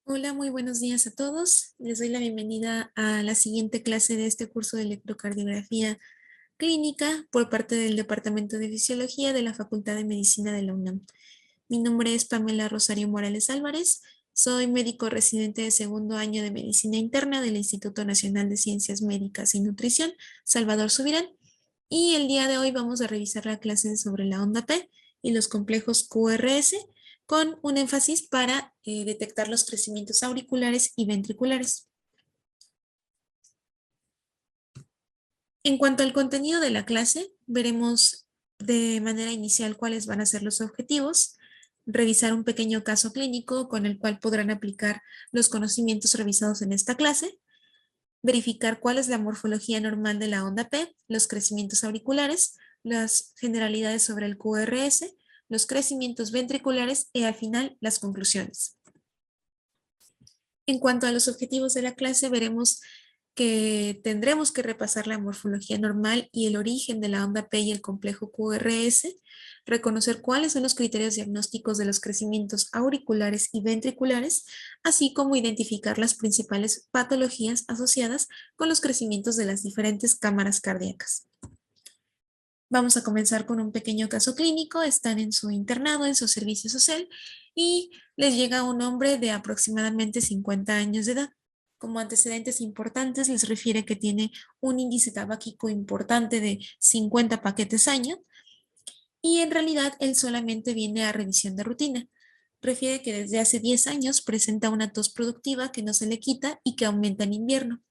Hola, muy buenos días a todos. Les doy la bienvenida a la siguiente clase de este curso de electrocardiografía clínica por parte del Departamento de Fisiología de la Facultad de Medicina de la UNAM. Mi nombre es Pamela Rosario Morales Álvarez. Soy médico residente de segundo año de Medicina Interna del Instituto Nacional de Ciencias Médicas y Nutrición, Salvador Subirán. Y el día de hoy vamos a revisar la clase sobre la onda P y los complejos QRS con un énfasis para detectar los crecimientos auriculares y ventriculares. En cuanto al contenido de la clase, veremos de manera inicial cuáles van a ser los objetivos, revisar un pequeño caso clínico con el cual podrán aplicar los conocimientos revisados en esta clase, verificar cuál es la morfología normal de la onda P, los crecimientos auriculares, las generalidades sobre el QRS, los crecimientos ventriculares y al final las conclusiones. En cuanto a los objetivos de la clase, veremos que tendremos que repasar la morfología normal y el origen de la onda P y el complejo QRS, reconocer cuáles son los criterios diagnósticos de los crecimientos auriculares y ventriculares, así como identificar las principales patologías asociadas con los crecimientos de las diferentes cámaras cardíacas. Vamos a comenzar con un pequeño caso clínico. Están en su internado, en su servicio social, y les llega un hombre de aproximadamente 50 años de edad. Como antecedentes importantes les refiere que tiene un índice tabáquico importante de 50 paquetes año y en realidad él solamente viene a revisión de rutina. Refiere que desde hace 10 años presenta una tos productiva que no se le quita y que aumenta en invierno.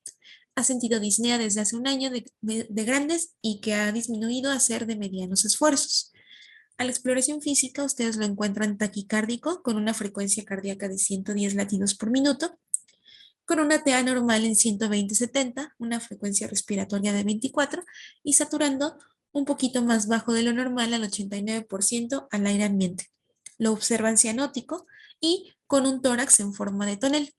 Ha sentido disnea desde hace un año de grandes y que ha disminuido a ser de medianos esfuerzos. A la exploración física, ustedes lo encuentran taquicárdico con una frecuencia cardíaca de 110 latidos por minuto, con una TA normal en 120/70, una frecuencia respiratoria de 24 y saturando un poquito más bajo de lo normal al 89% al aire ambiente. Lo observan cianótico y con un tórax en forma de tonel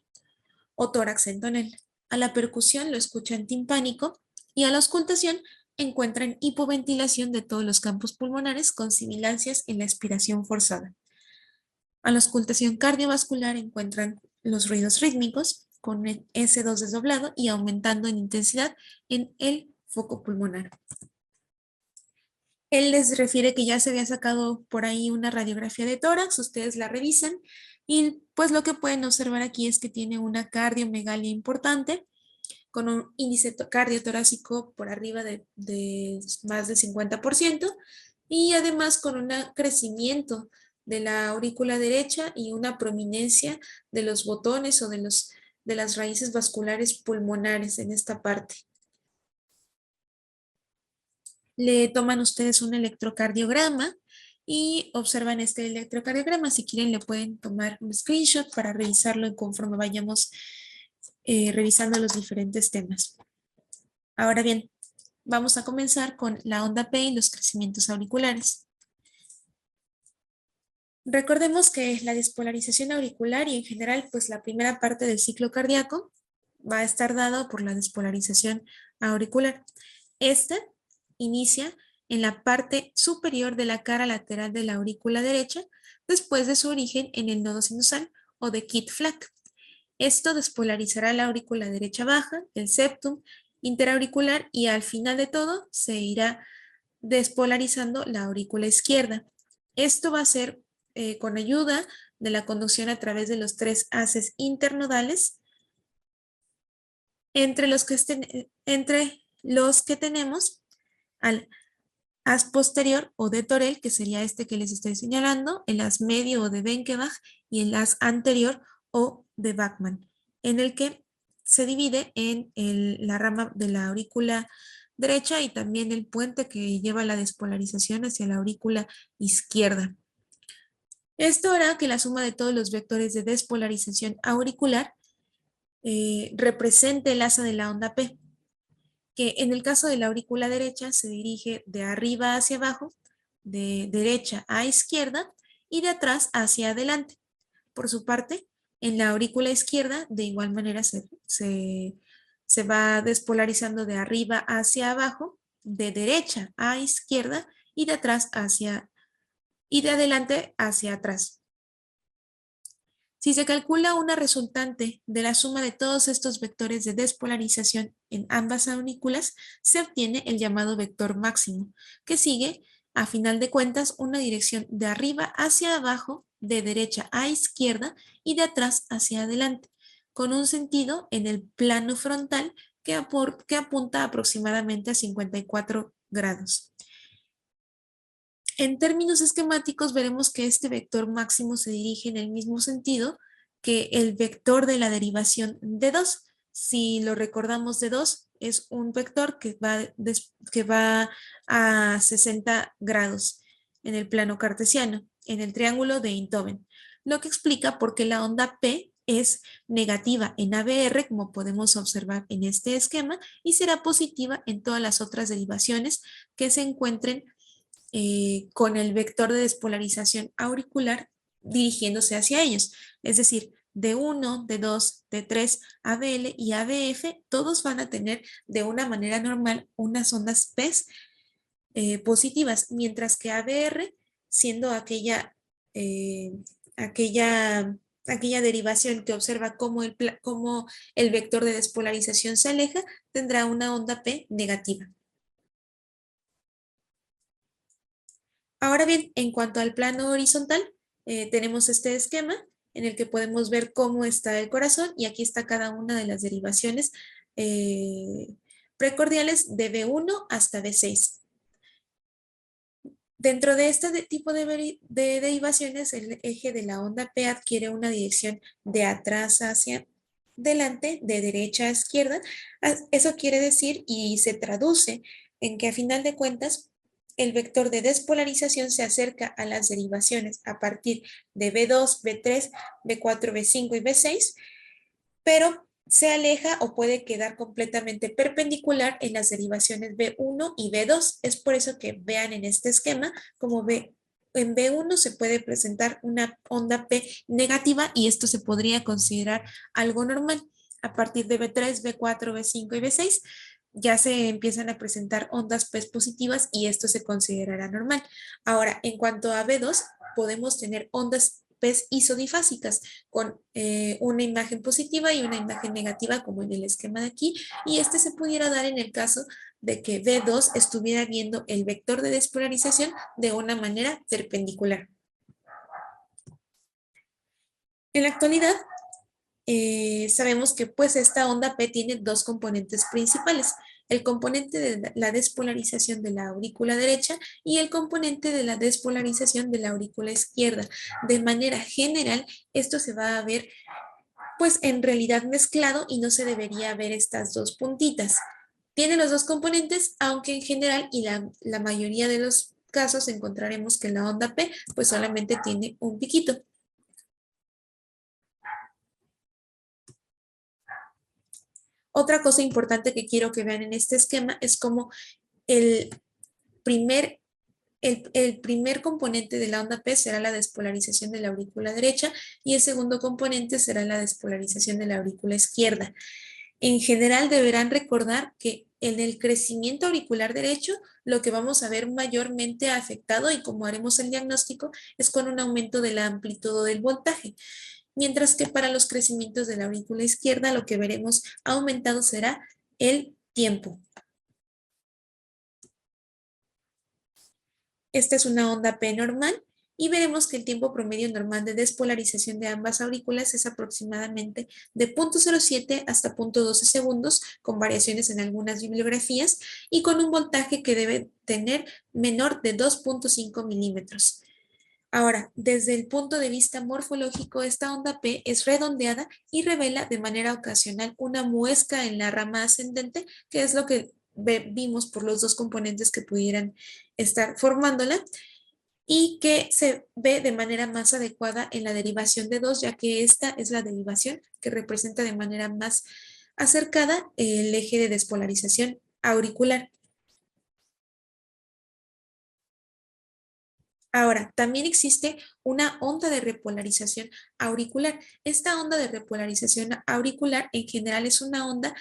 o tórax en tonel. A la percusión lo escuchan timpánico y a la auscultación encuentran hipoventilación de todos los campos pulmonares con sibilancias en la expiración forzada. A la auscultación cardiovascular encuentran los ruidos rítmicos con el S2 desdoblado y aumentando en intensidad en el foco pulmonar. Él les refiere que ya se había sacado por ahí una radiografía de tórax, ustedes la revisan y pues lo que pueden observar aquí es que tiene una cardiomegalia importante con un índice cardiotorácico por arriba de más del 50% y además con un crecimiento de la aurícula derecha y una prominencia de los botones o de las raíces vasculares pulmonares en esta parte. Le toman ustedes un electrocardiograma y observan este electrocardiograma. Si quieren le pueden tomar un screenshot para revisarlo conforme vayamos revisando los diferentes temas. Ahora bien, vamos a comenzar con la onda P y los crecimientos auriculares. Recordemos que la despolarización auricular y en general pues la primera parte del ciclo cardíaco va a estar dado por la despolarización auricular. Esta inicia en la parte superior de la cara lateral de la aurícula derecha después de su origen en el nodo sinusal o de Kitt-Flach. Esto despolarizará la aurícula derecha baja, el septum interauricular y al final de todo se irá despolarizando la aurícula izquierda. Esto va a ser con ayuda de la conducción a través de los tres haces internodales entre los que tenemos al haz posterior o de Torel, que sería este que les estoy señalando, el haz medio o de Benkebach y el haz anterior o de Bachmann, en el que se divide en la rama de la aurícula derecha y también el puente que lleva la despolarización hacia la aurícula izquierda. Esto hará que la suma de todos los vectores de despolarización auricular represente el asa de la onda P, que en el caso de la aurícula derecha se dirige de arriba hacia abajo, de derecha a izquierda y de atrás hacia adelante. Por su parte, en la aurícula izquierda, de igual manera se va despolarizando de arriba hacia abajo, de derecha a izquierda y de atrás hacia y de adelante hacia atrás. Si se calcula una resultante de la suma de todos estos vectores de despolarización en ambas aurículas, se obtiene el llamado vector máximo, que sigue, a final de cuentas, una dirección de arriba hacia abajo, de derecha a izquierda y de atrás hacia adelante, con un sentido en el plano frontal que apunta aproximadamente a 54 grados. En términos esquemáticos, veremos que este vector máximo se dirige en el mismo sentido que el vector de la derivación de 2. Si lo recordamos, de 2 es un vector que va a 60 grados en el plano cartesiano, en el triángulo de Einthoven, lo que explica por qué la onda P es negativa en ABR, como podemos observar en este esquema, y será positiva en todas las otras derivaciones que se encuentren con el vector de despolarización auricular dirigiéndose hacia ellos. Es decir, D1, D2, D3, ABL y ABF, todos van a tener de una manera normal unas ondas P positivas, mientras que ABR, siendo eh, aquella, aquella derivación que observa cómo el vector de despolarización se aleja, tendrá una onda P negativa. Ahora bien, en cuanto al plano horizontal, tenemos este esquema en el que podemos ver cómo está el corazón y aquí está cada una de las derivaciones precordiales de B1 hasta B6. Dentro de este tipo de derivaciones, el eje de la onda P adquiere una dirección de atrás hacia delante, de derecha a izquierda. Eso quiere decir y se traduce en que a final de cuentas el vector de despolarización se acerca a las derivaciones a partir de B2, B3, B4, B5 y B6, pero se aleja o puede quedar completamente perpendicular en las derivaciones B1 y B2. Es por eso que vean en este esquema como en B1 se puede presentar una onda P negativa y esto se podría considerar algo normal. A partir de B3, B4, B5 y B6 ya se empiezan a presentar ondas P positivas y esto se considerará normal. Ahora, en cuanto a B2, podemos tener ondas P isodifásicas con una imagen positiva y una imagen negativa como en el esquema de aquí, y este se pudiera dar en el caso de que B2 estuviera viendo el vector de despolarización de una manera perpendicular. En la actualidad, sabemos que pues esta onda P tiene dos componentes principales, el componente de la despolarización de la aurícula derecha y el componente de la despolarización de la aurícula izquierda. De manera general, esto se va a ver pues en realidad mezclado y no se debería ver estas dos puntitas. Tiene los dos componentes, aunque en general y la mayoría de los casos encontraremos que la onda P pues solamente tiene un piquito. Otra cosa importante que quiero que vean en este esquema es cómo el primer, el primer componente de la onda P será la despolarización de la aurícula derecha y el segundo componente será la despolarización de la aurícula izquierda. En general deberán recordar que en el crecimiento auricular derecho lo que vamos a ver mayormente afectado y como haremos el diagnóstico es con un aumento de la amplitud del voltaje. Mientras que para los crecimientos de la aurícula izquierda lo que veremos aumentado será el tiempo. Esta es una onda P normal y veremos que el tiempo promedio normal de despolarización de ambas aurículas es aproximadamente de 0.07 hasta 0.12 segundos, con variaciones en algunas bibliografías y con un voltaje que debe tener menor de 2.5 milímetros. Ahora, desde el punto de vista morfológico, esta onda P es redondeada y revela de manera ocasional una muesca en la rama ascendente, que es lo que vimos por los dos componentes que pudieran estar formándola, y que se ve de manera más adecuada en la derivación de 2, ya que esta es la derivación que representa de manera más acercada el eje de despolarización auricular. Ahora, también existe una onda de repolarización auricular. Esta onda de repolarización auricular en general es una onda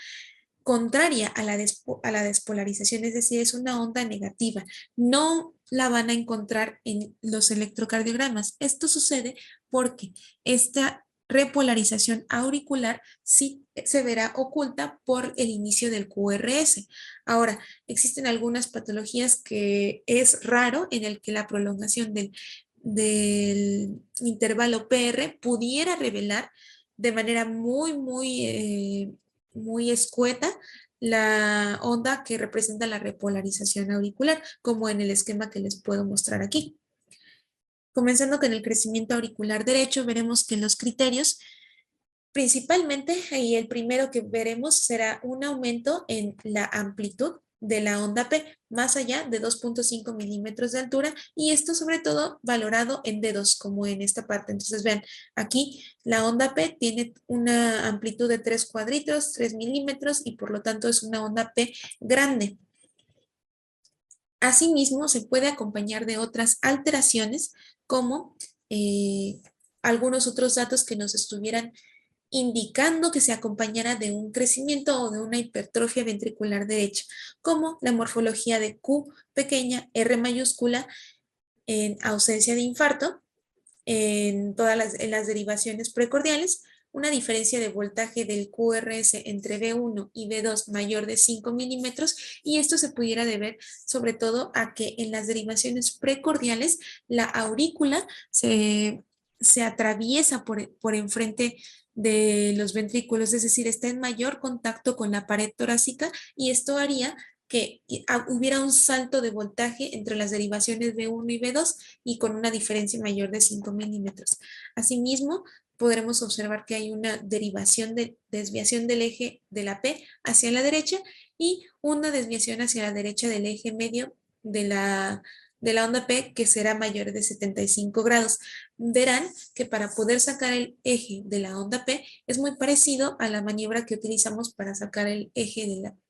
contraria a la despolarización, es decir, es una onda negativa. No la van a encontrar en los electrocardiogramas. Esto sucede porque esta repolarización auricular sí se verá oculta por el inicio del QRS. Ahora, existen algunas patologías que es raro en el que la prolongación del intervalo PR pudiera revelar de manera muy escueta la onda que representa la repolarización auricular, como en el esquema que les puedo mostrar aquí. Comenzando con el crecimiento auricular derecho, veremos que los criterios, principalmente, y el primero que veremos será un aumento en la amplitud de la onda P, más allá de 2.5 milímetros de altura, y esto sobre todo valorado en dedos, como en esta parte. Entonces vean, aquí la onda P tiene una amplitud de 3 cuadritos, 3 milímetros, y por lo tanto es una onda P grande. Asimismo, se puede acompañar de otras alteraciones como algunos otros datos que nos estuvieran indicando que se acompañara de un crecimiento o de una hipertrofia ventricular derecha, como la morfología de Q pequeña, R mayúscula, en ausencia de infarto, en las derivaciones precordiales, una diferencia de voltaje del QRS entre V1 y V2 mayor de 5 milímetros, y esto se pudiera deber sobre todo a que en las derivaciones precordiales la aurícula se atraviesa por enfrente de los ventrículos, es decir, está en mayor contacto con la pared torácica, y esto haría que hubiera un salto de voltaje entre las derivaciones V1 y V2 y con una diferencia mayor de 5 milímetros. Asimismo, podremos observar que hay una desviación del eje de la P hacia la derecha y una desviación hacia la derecha del eje medio de la onda P, que será mayor de 75 grados. Verán que para poder sacar el eje de la onda P es muy parecido a la maniobra que utilizamos para sacar el eje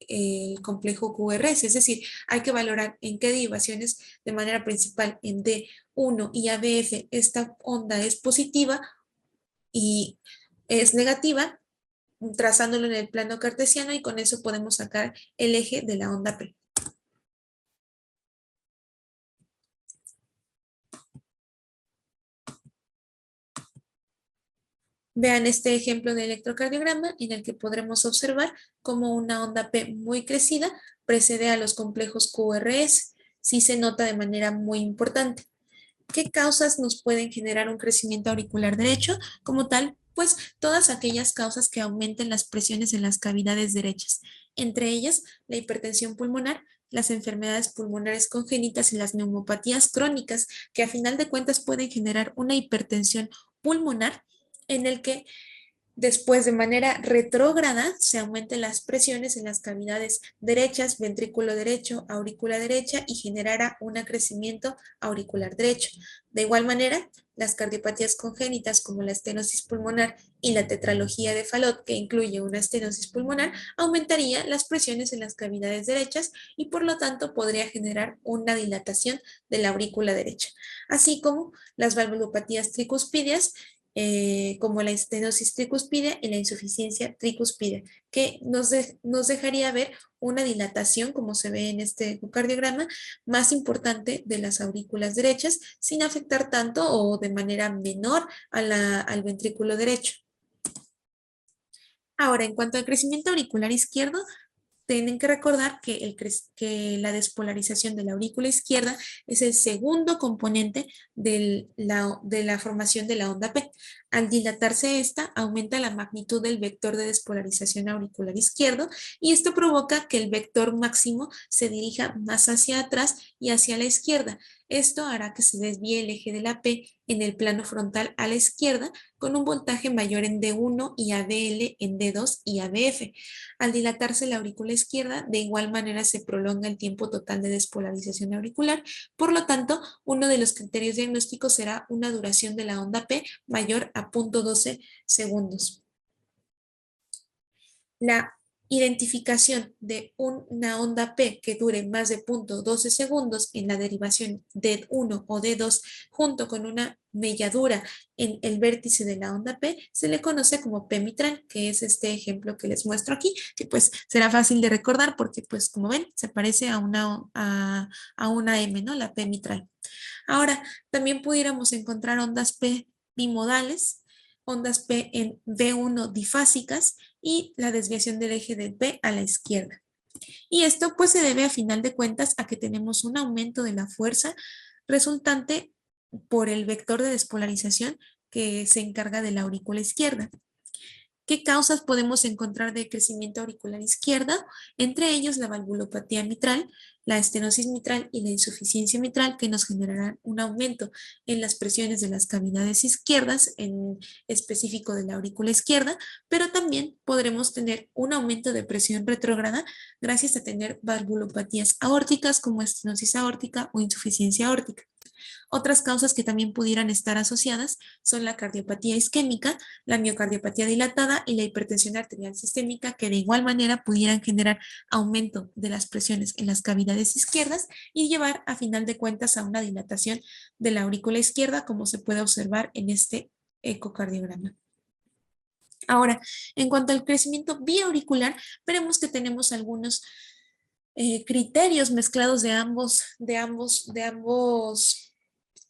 del complejo QRS, es decir, hay que valorar en qué derivaciones de manera principal en D1 y ABF esta onda es positiva y es negativa, trazándolo en el plano cartesiano, y con eso podemos sacar el eje de la onda P. Vean este ejemplo de electrocardiograma en el que podremos observar cómo una onda P muy crecida precede a los complejos QRS. Sí se nota de manera muy importante. ¿Qué causas nos pueden generar un crecimiento auricular derecho? Como tal, pues todas aquellas causas que aumenten las presiones en las cavidades derechas, entre ellas la hipertensión pulmonar, las enfermedades pulmonares congénitas y las neumopatías crónicas, que a final de cuentas pueden generar una hipertensión pulmonar en el que después, de manera retrógrada, se aumenten las presiones en las cavidades derechas, ventrículo derecho, aurícula derecha, y generará un crecimiento auricular derecho. De igual manera, las cardiopatías congénitas como la estenosis pulmonar y la tetralogía de Fallot, que incluye una estenosis pulmonar, aumentaría las presiones en las cavidades derechas y por lo tanto podría generar una dilatación de la aurícula derecha, así como las valvulopatías tricuspídeas, como la estenosis tricuspidea y la insuficiencia tricuspidea, que nos dejaría ver una dilatación, como se ve en este ecocardiograma, más importante de las aurículas derechas, sin afectar tanto o de manera menor al ventrículo derecho. Ahora, en cuanto al crecimiento auricular izquierdo, tienen que recordar que la despolarización de la aurícula izquierda es el segundo componente de la formación de la onda P. Al dilatarse esta, aumenta la magnitud del vector de despolarización auricular izquierdo, y esto provoca que el vector máximo se dirija más hacia atrás y hacia la izquierda. Esto hará que se desvíe el eje de la P en el plano frontal a la izquierda, con un voltaje mayor en D1 y ABL en D2 y ABF. Al dilatarse la aurícula izquierda, de igual manera se prolonga el tiempo total de despolarización auricular. Por lo tanto, uno de los criterios diagnósticos será una duración de la onda P mayor a 0.12 segundos. La identificación de una onda P que dure más de 0.12 segundos en la derivación D1 o D2 junto con una melladura en el vértice de la onda P se le conoce como P mitral, que es este ejemplo que les muestro aquí, que pues será fácil de recordar porque pues como ven se parece a una M, ¿no? La P mitral. Ahora, también pudiéramos encontrar ondas P bimodales, ondas P en V1 difásicas y la desviación del eje de P a la izquierda. Y esto pues se debe a final de cuentas a que tenemos un aumento de la fuerza resultante por el vector de despolarización que se encarga de la aurícula izquierda. ¿Qué causas podemos encontrar de crecimiento auricular izquierda? Entre ellos la valvulopatía mitral, la estenosis mitral y la insuficiencia mitral, que nos generarán un aumento en las presiones de las cavidades izquierdas, en específico de la aurícula izquierda, pero también podremos tener un aumento de presión retrógrada gracias a tener valvulopatías aórticas como estenosis aórtica o insuficiencia aórtica. Otras causas que también pudieran estar asociadas son la cardiopatía isquémica, la miocardiopatía dilatada y la hipertensión arterial sistémica, que de igual manera pudieran generar aumento de las presiones en las cavidades izquierdas y llevar a final de cuentas a una dilatación de la aurícula izquierda, como se puede observar en este ecocardiograma. Ahora, en cuanto al crecimiento biauricular, veremos que tenemos algunos criterios mezclados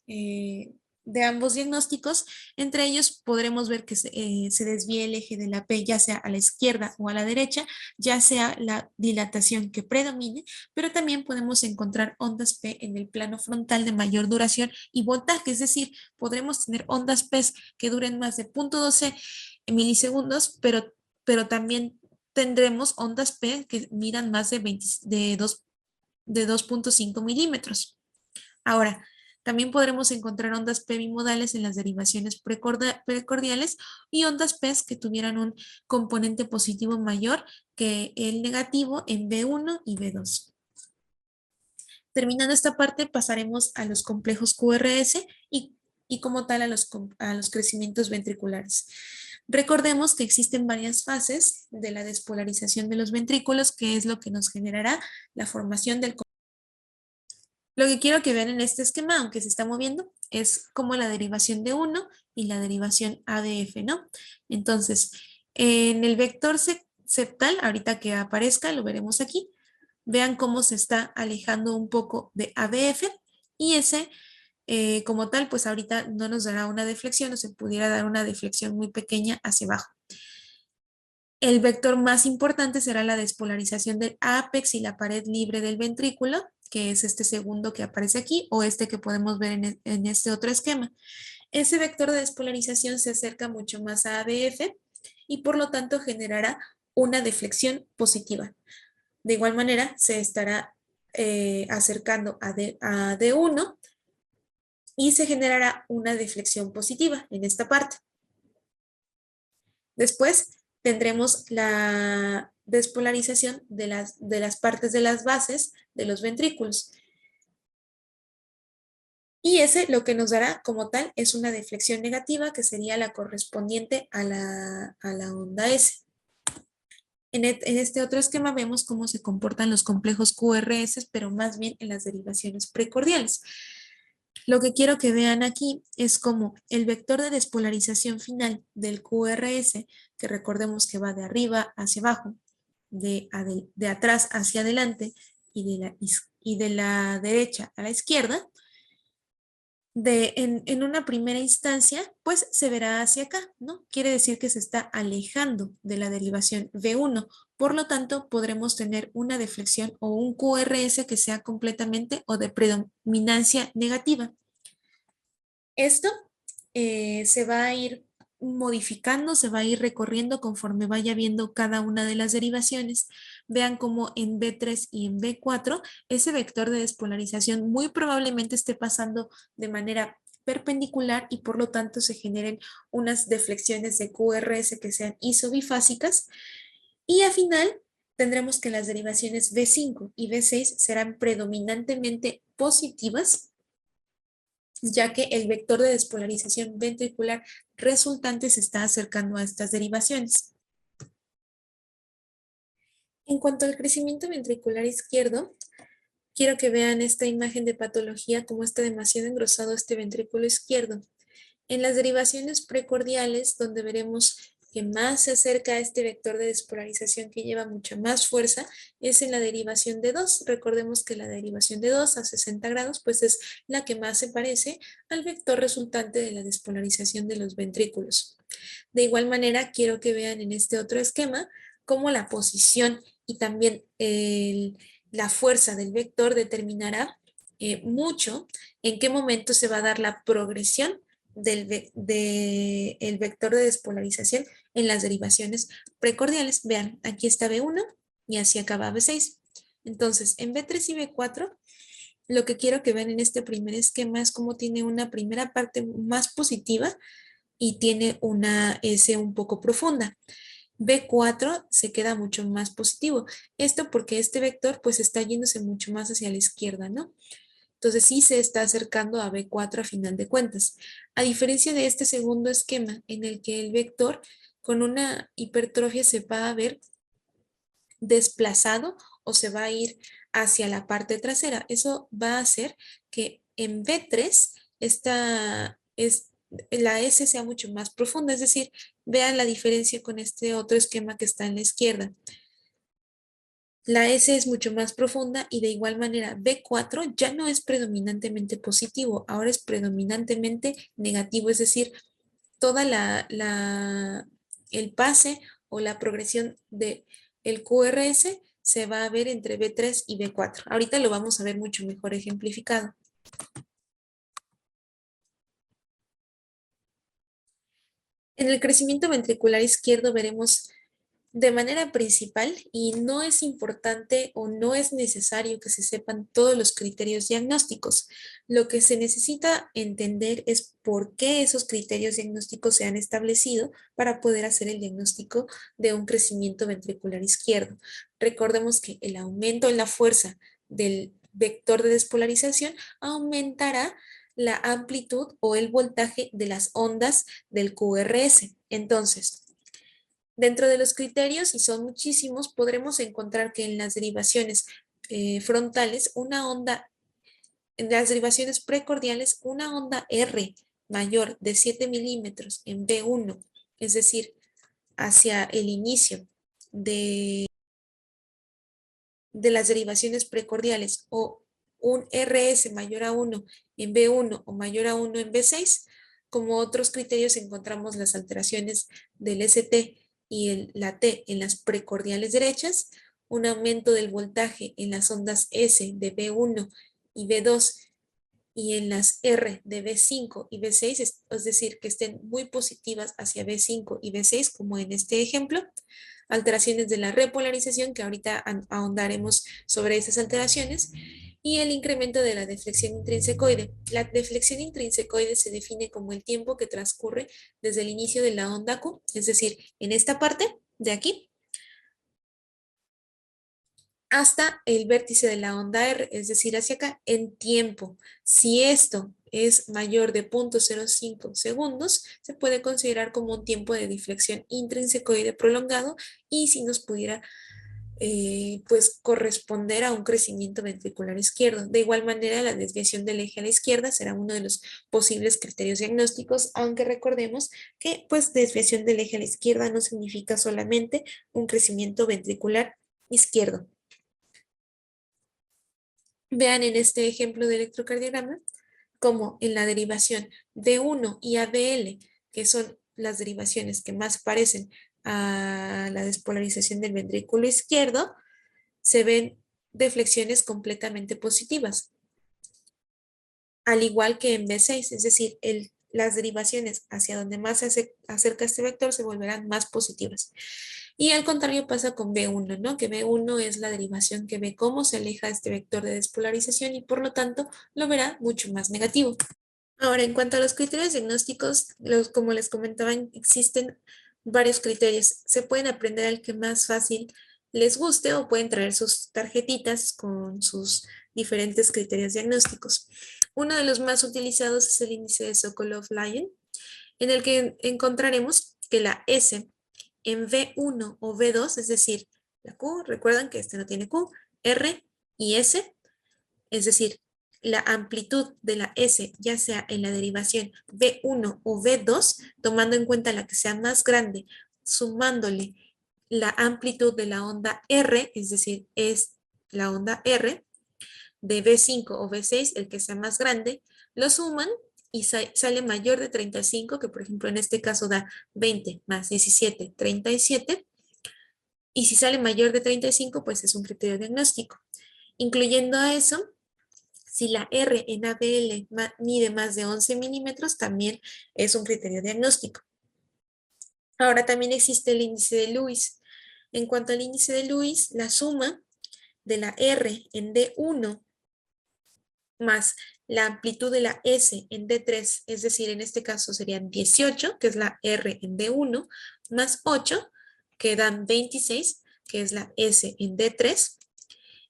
eh, de ambos diagnósticos. Entre ellos podremos ver que se desvía el eje de la P ya sea a la izquierda o a la derecha, ya sea la dilatación que predomine, pero también podemos encontrar ondas P en el plano frontal de mayor duración y voltaje, es decir, podremos tener ondas P que duren más de 0.12 milisegundos, pero también tendremos ondas P que miran más de 2.5 milímetros. Ahora, también podremos encontrar ondas P bimodales en las derivaciones precordiales y ondas P que tuvieran un componente positivo mayor que el negativo en B1 y B2. Terminando esta parte, pasaremos a los complejos QRS y como tal a los crecimientos ventriculares. Recordemos que existen varias fases de la despolarización de los ventrículos, que es lo que nos generará la formación del. Lo que quiero que vean en este esquema, aunque se está moviendo, es como la derivación de 1 y la derivación ADF, ¿no? Entonces, en el vector septal, ahorita que aparezca, lo veremos aquí, vean cómo se está alejando un poco de ADF y ese, como tal, pues ahorita no nos dará una deflexión o se pudiera dar una deflexión muy pequeña hacia abajo. El vector más importante será la despolarización del ápex y la pared libre del ventrículo, que es este segundo que aparece aquí o este que podemos ver en este otro esquema. Ese vector de despolarización se acerca mucho más a ADF y por lo tanto generará una deflexión positiva. De igual manera se estará acercando a D1 y se generará una deflexión positiva en esta parte. Después tendremos la despolarización de las partes de las bases de los ventrículos. Y ese lo que nos dará como tal es una deflexión negativa que sería la correspondiente a la onda S. En este otro esquema vemos cómo se comportan los complejos QRS, pero más bien en las derivaciones precordiales. Lo que quiero que vean aquí es como el vector de despolarización final del QRS, que recordemos que va de arriba hacia abajo, de atrás hacia adelante y de la derecha a la izquierda, en una primera instancia, pues se verá hacia acá, ¿no? Quiere decir que se está alejando de la derivación V1, por lo tanto podremos tener una deflexión o un QRS que sea completamente o de predominancia negativa. Esto se va a ir modificando, se va a ir recorriendo conforme vaya viendo cada una de las derivaciones. Vean cómo en B3 y en B4 ese vector de despolarización muy probablemente esté pasando de manera perpendicular y por lo tanto se generen unas deflexiones de QRS que sean isobifásicas y al final tendremos que las derivaciones B5 y B6 serán predominantemente positivas, ya que el vector de despolarización ventricular resultante se está acercando a estas derivaciones. En cuanto al crecimiento ventricular izquierdo, quiero que vean esta imagen de patología como está demasiado engrosado este ventrículo izquierdo. En las derivaciones precordiales, donde veremos que más se acerca a este vector de despolarización que lleva mucha más fuerza, es en la derivación de 2. Recordemos que la derivación de 2 a 60 grados pues es la que más se parece al vector resultante de la despolarización de los ventrículos. De igual manera, quiero que vean en este otro esquema cómo la posición y también la fuerza del vector determinará mucho en qué momento se va a dar la progresión del vector de despolarización en las derivaciones precordiales. Vean, aquí está B1 y así acaba B6. Entonces, en B3 y B4, lo que quiero que vean en este primer esquema es cómo tiene una primera parte más positiva y tiene una S un poco profunda. B4 se queda mucho más positivo. Esto porque este vector pues está yéndose mucho más hacia la izquierda, ¿no? Entonces sí se está acercando a B4 a final de cuentas. A diferencia de este segundo esquema en el que el vector con una hipertrofia se va a ver desplazado o se va a ir hacia la parte trasera. Eso va a hacer que en B3 la S sea mucho más profunda, es decir, vean la diferencia con este otro esquema que está en la izquierda. La S es mucho más profunda y de igual manera B4 ya no es predominantemente positivo, ahora es predominantemente negativo, es decir, toda el pase o la progresión de el QRS se va a ver entre B3 y B4. Ahorita lo vamos a ver mucho mejor ejemplificado. En el crecimiento ventricular izquierdo veremos de manera principal y no es importante o no es necesario que se sepan todos los criterios diagnósticos. Lo que se necesita entender es por qué esos criterios diagnósticos se han establecido para poder hacer el diagnóstico de un crecimiento ventricular izquierdo. Recordemos que el aumento en la fuerza del vector de despolarización aumentará la amplitud o el voltaje de las ondas del QRS. Entonces, dentro de los criterios, y son muchísimos, podremos encontrar que en las derivaciones frontales, en las derivaciones precordiales, una onda R mayor de 7 milímetros en B1, es decir, hacia el inicio de, de las derivaciones precordiales, o un RS mayor a 1 en B1 o mayor a 1 en B6, como otros criterios encontramos las alteraciones del ST y la T en las precordiales derechas, un aumento del voltaje en las ondas S de B1 y B2 y en las R de B5 y B6, es decir, que estén muy positivas hacia B5 y B6, como en este ejemplo. Alteraciones de la repolarización, que ahorita ahondaremos sobre esas alteraciones, y el incremento de la deflexión intrínsecoide. La deflexión intrínsecoide se define como el tiempo que transcurre desde el inicio de la onda Q, es decir, en esta parte de aquí, hasta el vértice de la onda R, es decir, hacia acá, en tiempo. Si esto es mayor de 0.05 segundos, se puede considerar como un tiempo de diflexión intrínsecoide prolongado y si nos pudiera pues corresponder a un crecimiento ventricular izquierdo. De igual manera, la desviación del eje a la izquierda será uno de los posibles criterios diagnósticos, aunque recordemos que pues desviación del eje a la izquierda no significa solamente un crecimiento ventricular izquierdo. Vean en este ejemplo de electrocardiograma como en la derivación D1 y ABL, que son las derivaciones que más parecen a la despolarización del ventrículo izquierdo, se ven deflexiones completamente positivas, al igual que en B6, es decir, las derivaciones hacia donde más se acerca este vector se volverán más positivas. Y al contrario pasa con B1, ¿no? Que B1 es la derivación que ve cómo se aleja este vector de despolarización y por lo tanto lo verá mucho más negativo. Ahora, en cuanto a los criterios diagnósticos, como les comentaba, existen varios criterios. Se pueden aprender al que más fácil les guste o pueden traer sus tarjetitas con sus diferentes criterios diagnósticos. Uno de los más utilizados es el índice de Sokolov-Lyon, en el que encontraremos que la S en V1 o V2, es decir, la Q, recuerdan que este no tiene Q, R y S, es decir, la amplitud de la S, ya sea en la derivación V1 o V2, tomando en cuenta la que sea más grande, sumándole la amplitud de la onda R, es decir, es la onda R, de V5 o V6, el que sea más grande, lo suman y sale mayor de 35, que por ejemplo en este caso da 20 más 17, 37, y si sale mayor de 35, pues es un criterio diagnóstico. Incluyendo a eso, si la R en ABL mide más de 11 milímetros, también es un criterio diagnóstico. Ahora también existe el índice de Lewis. En cuanto al índice de Lewis, la suma de la R en D1 más la amplitud de la S en D3, es decir, en este caso serían 18, que es la R en D1, más 8, que dan 26, que es la S en D3,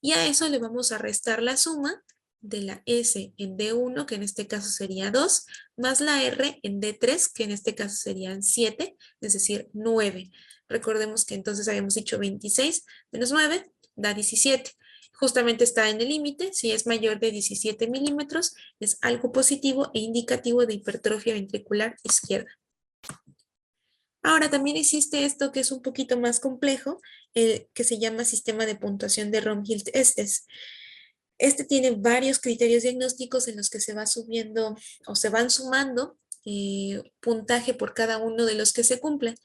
y a eso le vamos a restar la suma de la S en D1, que en este caso sería 2, más la R en D3, que en este caso serían 7, es decir, 9. Recordemos que entonces habíamos dicho 26 menos 9 da 17. Justamente está en el límite, si es mayor de 17 milímetros, es algo positivo e indicativo de hipertrofia ventricular izquierda. Ahora también existe esto que es un poquito más complejo, que se llama sistema de puntuación de Romhild-Estes. Este tiene varios criterios diagnósticos en los que se va subiendo o se van sumando puntaje por cada uno de los que se cumplen.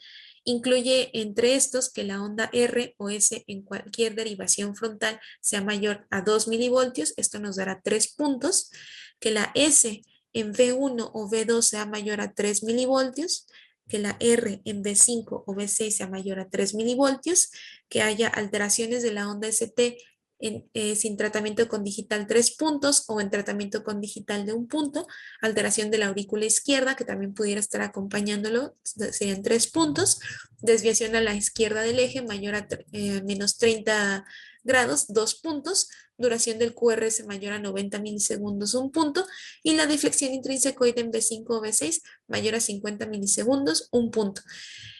Incluye entre estos que la onda R o S en cualquier derivación frontal sea mayor a 2 milivoltios, esto nos dará 3 puntos, que la S en V1 o V2 sea mayor a 3 milivoltios, que la R en V5 o V6 sea mayor a 3 milivoltios, que haya alteraciones de la onda ST sin tratamiento con digital 3 puntos o en tratamiento con digital de 1 punto, alteración de la aurícula izquierda que también pudiera estar acompañándolo, serían 3 puntos, desviación a la izquierda del eje mayor a menos 30 grados, 2 puntos, duración del QRS mayor a 90 milisegundos, 1 punto, y la deflexión intrínsecoide en B5 o B6 mayor a 50 milisegundos, 1 punto.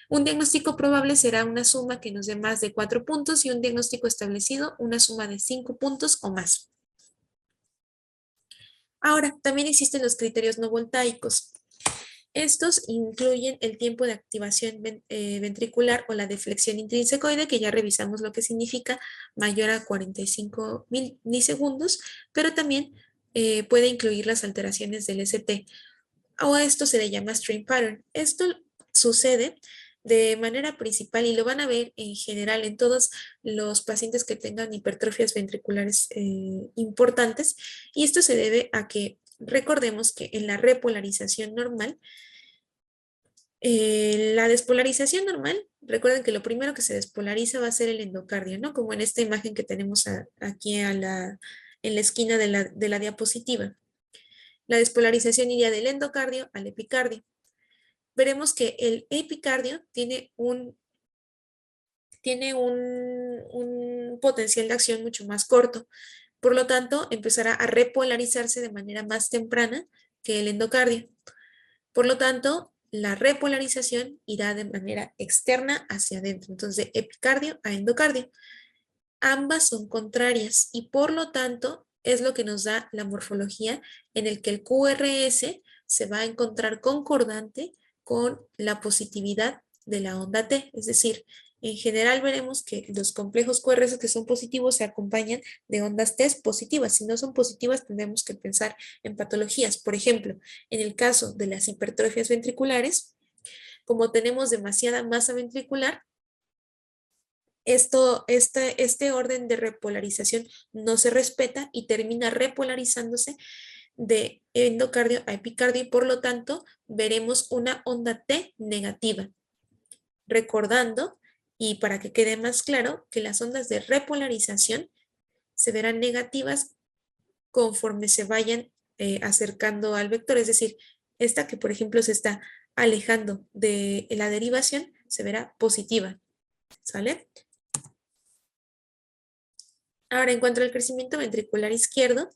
Un diagnóstico probable será una suma que nos dé más de 4 puntos y un diagnóstico establecido una suma de 5 puntos o más. Ahora, también existen los criterios no voltaicos. Estos incluyen el tiempo de activación ventricular o la deflexión intrínsecoide, que ya revisamos lo que significa, mayor a 45 milisegundos, pero también puede incluir las alteraciones del ST. O a esto se le llama stream pattern. Esto sucede de manera principal y lo van a ver en general en todos los pacientes que tengan hipertrofias ventriculares importantes, y esto se debe a que recordemos que en la repolarización normal, la despolarización normal, recuerden que lo primero que se despolariza va a ser el endocardio, ¿no? Como en esta imagen que tenemos aquí en la esquina de la diapositiva. La despolarización iría del endocardio al epicardio. Veremos que el epicardio tiene un potencial de acción mucho más corto. Por lo tanto, empezará a repolarizarse de manera más temprana que el endocardio. Por lo tanto, la repolarización irá de manera externa hacia adentro. Entonces, de epicardio a endocardio. Ambas son contrarias y por lo tanto es lo que nos da la morfología en el que el QRS se va a encontrar concordante con la positividad de la onda T. Es decir, en general veremos que los complejos QRS que son positivos se acompañan de ondas T positivas. Si no son positivas, tendremos que pensar en patologías. Por ejemplo, en el caso de las hipertrofias ventriculares, como tenemos demasiada masa ventricular, este orden de repolarización no se respeta y termina repolarizándose de endocardio a epicardio, y por lo tanto veremos una onda T negativa. Recordando, y para que quede más claro, que las ondas de repolarización se verán negativas conforme se vayan acercando al vector, es decir, esta que por ejemplo se está alejando de la derivación se verá positiva, ¿sale? Ahora, en cuanto al crecimiento ventricular izquierdo,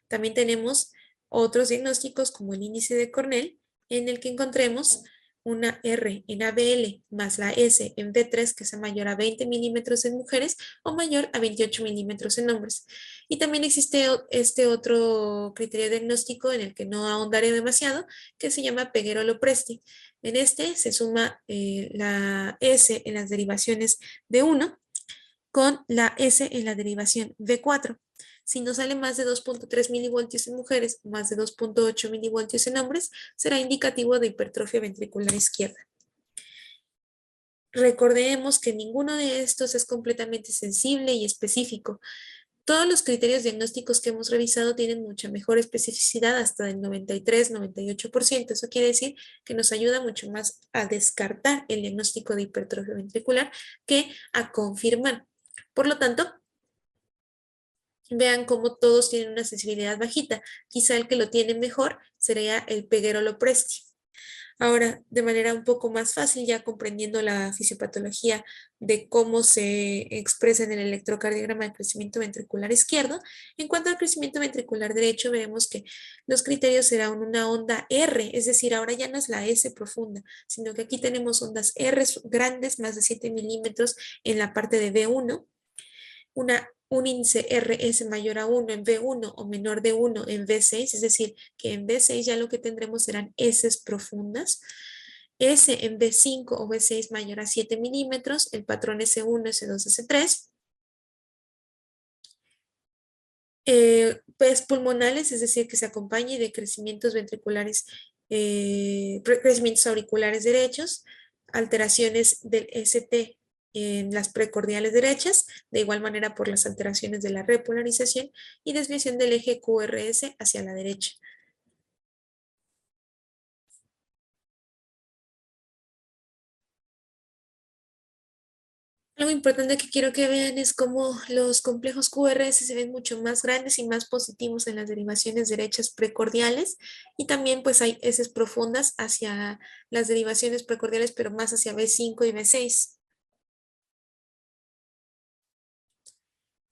también tenemos otros diagnósticos como el índice de Cornell, en el que encontremos una R en ABL más la S en V3 que sea mayor a 20 milímetros en mujeres o mayor a 28 milímetros en hombres. Y también existe este otro criterio diagnóstico en el que no ahondaré demasiado, que se llama Peguerolo-Presti. En este se suma la S en las derivaciones de 1 con la S en la derivación V4. Si no sale más de 2.3 milivoltios en mujeres, más de 2.8 milivoltios en hombres, será indicativo de hipertrofia ventricular izquierda. Recordemos que ninguno de estos es completamente sensible y específico. Todos los criterios diagnósticos que hemos revisado tienen mucha mejor especificidad, hasta del 93-98%. Eso quiere decir que nos ayuda mucho más a descartar el diagnóstico de hipertrofia ventricular que a confirmar. Por lo tanto, vean cómo todos tienen una sensibilidad bajita. Quizá el que lo tiene mejor sería el Peguero-Lopresti. Ahora, de manera un poco más fácil, ya comprendiendo la fisiopatología de cómo se expresa en el electrocardiograma de crecimiento ventricular izquierdo, en cuanto al crecimiento ventricular derecho, veremos que los criterios serán una onda R, es decir, ahora ya no es la S profunda, sino que aquí tenemos ondas R grandes, más de 7 milímetros en la parte de V1, un índice RS mayor a 1 en V1 o menor de 1 en V6, es decir, que en V6 ya lo que tendremos serán S profundas. S en V5 o V6 mayor a 7 milímetros, el patrón S1, S2, S3. Pues pulmonales, es decir, que se acompañe de crecimientos ventriculares, crecimientos auriculares derechos, alteraciones del ST en las precordiales derechas, de igual manera por las alteraciones de la repolarización y desviación del eje QRS hacia la derecha. Algo importante que quiero que vean es cómo los complejos QRS se ven mucho más grandes y más positivos en las derivaciones derechas precordiales, y también pues hay heces profundas hacia las derivaciones precordiales, pero más hacia V5 y V6.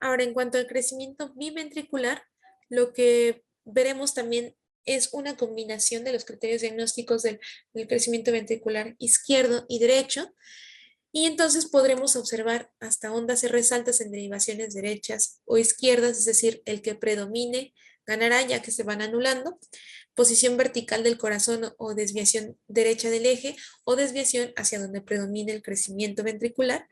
Ahora, en cuanto al crecimiento biventricular, lo que veremos también es una combinación de los criterios diagnósticos del crecimiento ventricular izquierdo y derecho. Y entonces podremos observar hasta ondas R altas en derivaciones derechas o izquierdas, es decir, el que predomine ganará ya que se van anulando. Posición vertical del corazón o desviación derecha del eje o desviación hacia donde predomine el crecimiento ventricular.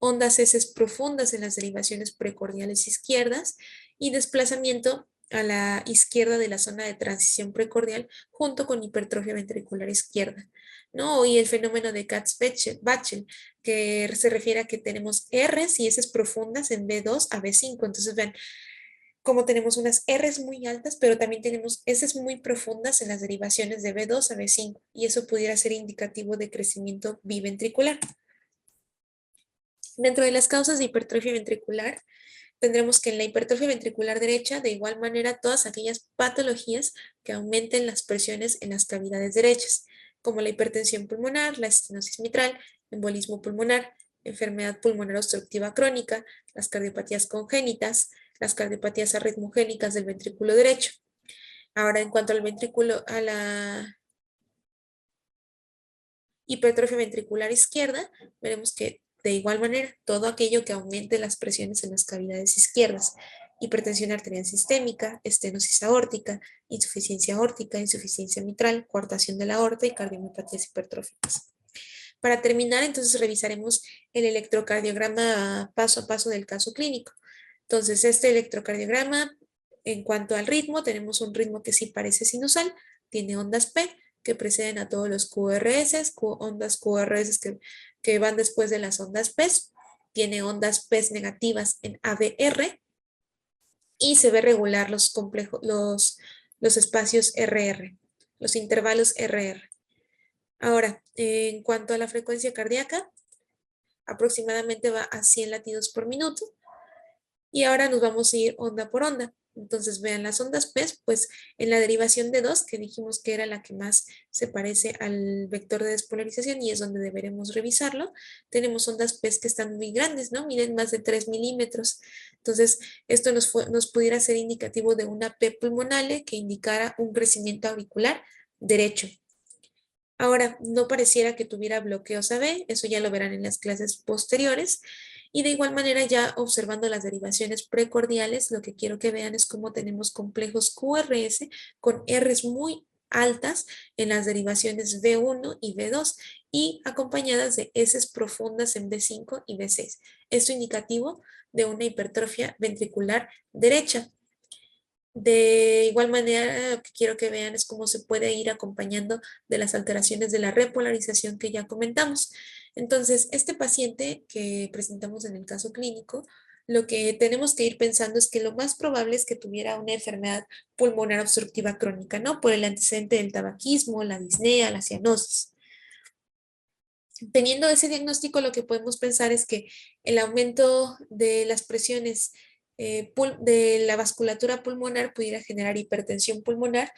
Ondas S profundas en las derivaciones precordiales izquierdas y desplazamiento a la izquierda de la zona de transición precordial junto con hipertrofia ventricular izquierda, ¿no? Y el fenómeno de Katz-Bachel, que se refiere a que tenemos Rs y S profundas en B2 a B5. Entonces vean cómo tenemos unas Rs muy altas, pero también tenemos S muy profundas en las derivaciones de B2 a B5, y eso pudiera ser indicativo de crecimiento biventricular. Dentro de las causas de hipertrofia ventricular, tendremos que en la hipertrofia ventricular derecha, de igual manera, todas aquellas patologías que aumenten las presiones en las cavidades derechas, como la hipertensión pulmonar, la estenosis mitral, embolismo pulmonar, enfermedad pulmonar obstructiva crónica, las cardiopatías congénitas, las cardiopatías arritmogénicas del ventrículo derecho. Ahora, en cuanto al ventrículo, a la hipertrofia ventricular izquierda, veremos que de igual manera todo aquello que aumente las presiones en las cavidades izquierdas, hipertensión arterial sistémica, estenosis aórtica, insuficiencia mitral, coartación de la aorta y cardiomiopatías hipertróficas. Para terminar, entonces revisaremos el electrocardiograma paso a paso del caso clínico. Entonces, este electrocardiograma, en cuanto al ritmo, tenemos un ritmo que sí parece sinusal, tiene ondas P que preceden a todos los QRS, ondas QRS que van después de las ondas P, tiene ondas P negativas en ABR y se ve regular los espacios RR, los intervalos RR. Ahora, en cuanto a la frecuencia cardíaca, aproximadamente va a 100 latidos por minuto. Y ahora nos vamos a ir onda por onda. Entonces vean las ondas P, pues en la derivación de 2, que dijimos que era la que más se parece al vector de despolarización y es donde deberemos revisarlo, tenemos ondas P que están muy grandes, ¿no? Miren, más de 3 milímetros. Entonces, esto nos pudiera ser indicativo de una P pulmonale que indicara un crecimiento auricular derecho. Ahora, no pareciera que tuviera bloqueos AB, eso ya lo verán en las clases posteriores. Y de igual manera, ya observando las derivaciones precordiales, lo que quiero que vean es cómo tenemos complejos QRS con Rs muy altas en las derivaciones V1 y V2 y acompañadas de S profundas en V5 y V6. Esto indicativo de una hipertrofia ventricular derecha. De igual manera, lo que quiero que vean es cómo se puede ir acompañando de las alteraciones de la repolarización que ya comentamos. Entonces, este paciente que presentamos en el caso clínico, lo que tenemos que ir pensando es que lo más probable es que tuviera una enfermedad pulmonar obstructiva crónica, ¿no? Por el antecedente del tabaquismo, la disnea, la cianosis. Teniendo ese diagnóstico, lo que podemos pensar es que el aumento de las presiones de la vasculatura pulmonar pudiera generar hipertensión pulmonar,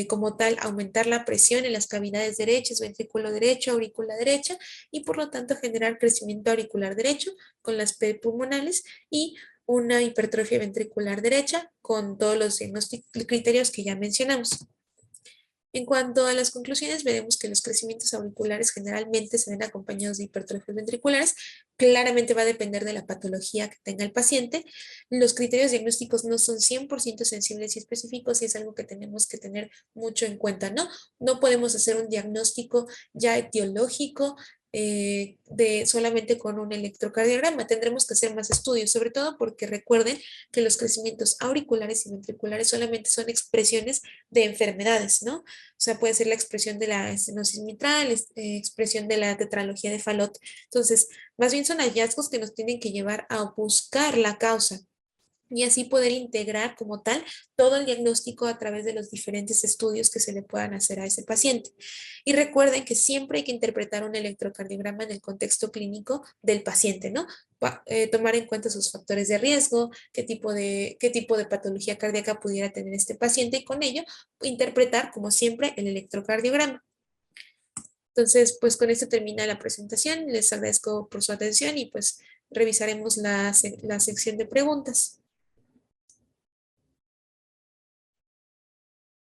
como tal, aumentar la presión en las cavidades derechas, ventrículo derecho, aurícula derecha, y por lo tanto generar crecimiento auricular derecho con las P pulmonales y una hipertrofia ventricular derecha con todos los criterios que ya mencionamos. En cuanto a las conclusiones, veremos que los crecimientos auriculares generalmente se ven acompañados de hipertrofias ventriculares. Claramente va a depender de la patología que tenga el paciente. Los criterios diagnósticos no son 100% sensibles y específicos y es algo que tenemos que tener mucho en cuenta, ¿no? No podemos hacer un diagnóstico ya etiológico de solamente con un electrocardiograma. Tendremos que hacer más estudios, sobre todo porque recuerden que los crecimientos auriculares y ventriculares solamente son expresiones de enfermedades, ¿no? O sea, puede ser la expresión de la estenosis mitral, expresión de la tetralogía de Fallot. Entonces, más bien son hallazgos que nos tienen que llevar a buscar la causa y así poder integrar como tal todo el diagnóstico a través de los diferentes estudios que se le puedan hacer a ese paciente. Y recuerden que siempre hay que interpretar un electrocardiograma en el contexto clínico del paciente, ¿no? Tomar en cuenta sus factores de riesgo, qué tipo de patología cardíaca pudiera tener este paciente y con ello interpretar, como siempre, el electrocardiograma. Entonces, pues con esto termina la presentación. Les agradezco por su atención y pues revisaremos la sección de preguntas.